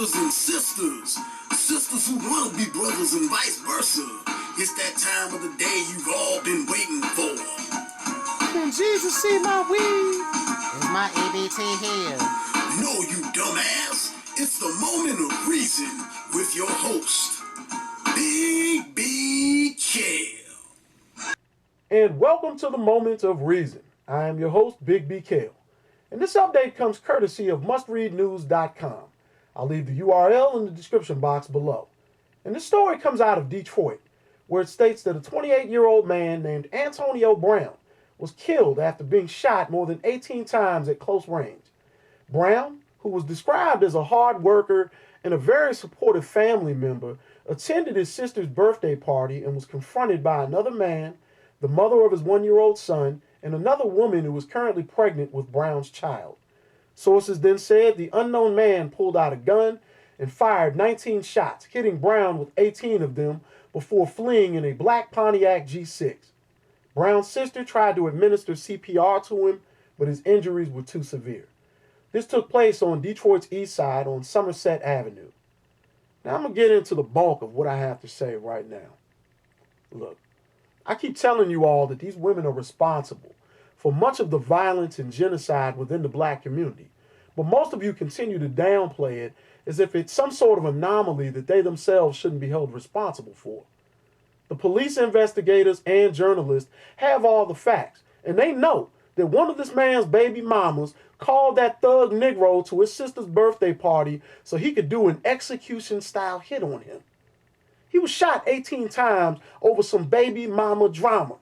brothers and sisters, sisters who want to be brothers and vice versa. It's that time of the day you've all been waiting for. Can Jesus see my weed? Is my EBT here? No, you dumbass. It's the Moment of Reason with your host, Big B Kale. And welcome to the Moment of Reason. I am your host, Big B Kale. And this update comes courtesy of MUSTREADNEWS.com. I'll leave the URL in the description box below. And this story comes out of Detroit, where it states that a 28-year-old man named Antonio Brown was killed after being shot more than 18 times at close range. Brown, who was described as a hard worker and a very supportive family member, attended his sister's birthday party and was confronted by another man, the mother of his 1-year-old son, and another woman who was currently pregnant with Brown's child. Sources then said the unknown man pulled out a gun and fired 19 shots, hitting Brown with 18 of them before fleeing in a black Pontiac G6. Brown's sister tried to administer CPR to him, but his injuries were too severe. This took place on Detroit's east side on Somerset Avenue. Now I'm going to get into the bulk of what I have to say right now. Look, I keep telling you all that these women are responsible for much of the violence and genocide within the black community, but most of you continue to downplay it as if it's some sort of anomaly that they themselves shouldn't be held responsible for. The police investigators and journalists have all the facts, and they know that one of this man's baby mamas called that thug Negro to his sister's birthday party so he could do an execution-style hit on him. He was shot 18 times over some baby mama drama.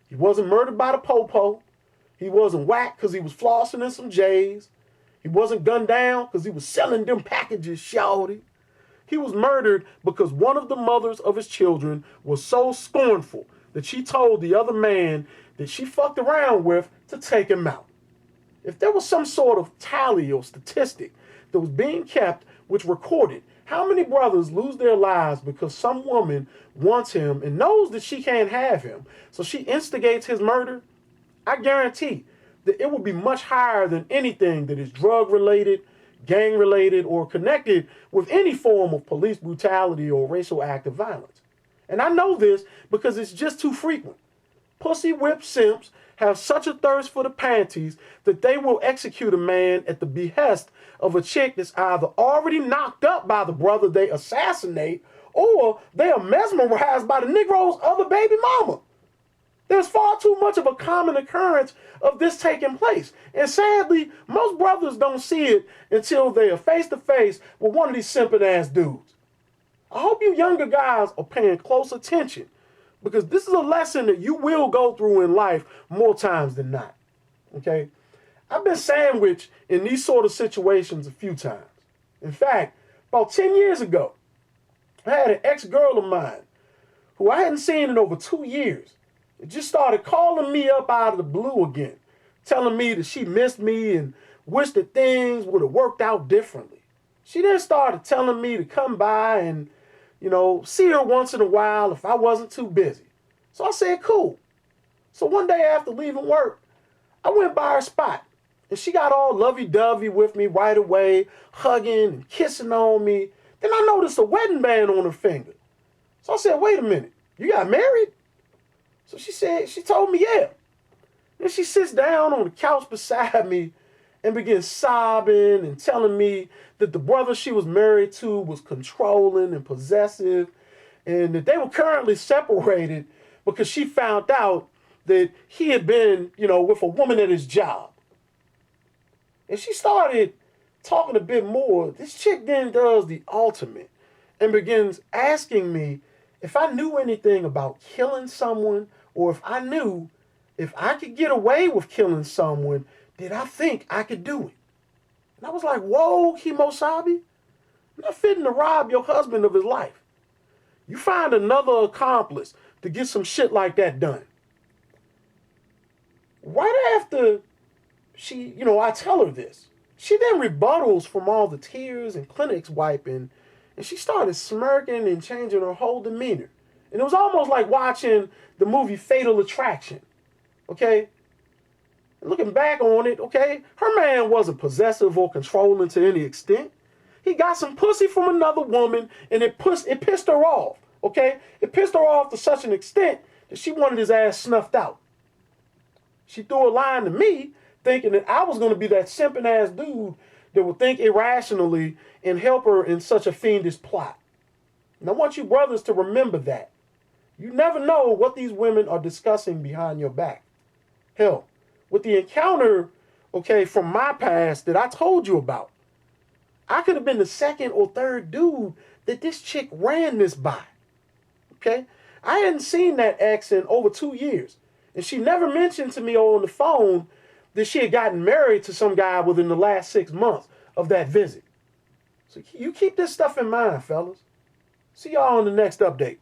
He wasn't murdered by the popo. He wasn't whacked because he was flossing in some J's. He wasn't gunned down because he was selling them packages, shawty. He was murdered because one of the mothers of his children was so scornful that she told the other man that she fucked around with to take him out. If there was some sort of tally or statistic that was being kept which recorded how many brothers lose their lives because some woman wants him and knows that she can't have him, so she instigates his murder, I guarantee that it would be much higher than anything that is drug-related, gang-related, or connected with any form of police brutality or racial act of violence. And I know this because it's just too frequent. Pussy whip simps have such a thirst for the panties that they will execute a man at the behest of a chick that's either already knocked up by the brother they assassinate or they are mesmerized by the Negro's other baby mama. There's far too much of a common occurrence of this taking place. And sadly, most brothers don't see it until they are face to face with one of these simping ass dudes. I hope you younger guys are paying close attention, because this is a lesson that you will go through in life more times than not. Okay? I've been sandwiched in these sort of situations a few times. In fact, about 10 years ago, I had an ex-girl of mine who I hadn't seen in over 2 years. It just started calling me up out of the blue again, telling me that she missed me and wished that things would have worked out differently. She then started telling me to come by and, see her once in a while if I wasn't too busy. So I said, cool. So one day after leaving work, I went by her spot, and she got all lovey-dovey with me right away, hugging and kissing on me. Then I noticed a wedding band on her finger. So I said, wait a minute, you got married? So she told me, yeah. Then she sits down on the couch beside me and begins sobbing and telling me that the brother she was married to was controlling and possessive, and that they were currently separated because she found out that he had been, with a woman at his job. And she started talking a bit more. This chick then does the ultimate and begins asking me if I knew anything about killing someone, or if I knew if I could get away with killing someone, did I think I could do it? And I was like, whoa, Kimosabi, I'm not fitting to rob your husband of his life. You find another accomplice to get some shit like that done. Right after I tell her this, she then rebuttals from all the tears and clinics wiping, and she started smirking and changing her whole demeanor. And it was almost like watching the movie Fatal Attraction, okay? Looking back on it, okay, her man wasn't possessive or controlling to any extent. He got some pussy from another woman, and it pissed her off, okay? It pissed her off to such an extent that she wanted his ass snuffed out. She threw a line to me thinking that I was going to be that simping ass dude that would think irrationally and help her in such a fiendish plot. And I want you brothers to remember that. You never know what these women are discussing behind your back. Hell, with the encounter, okay, from my past that I told you about, I could have been the second or third dude that this chick ran this by. Okay? I hadn't seen that ex in over 2 years. And she never mentioned to me on the phone that she had gotten married to some guy within the last 6 months of that visit. So you keep this stuff in mind, fellas. See y'all on the next update.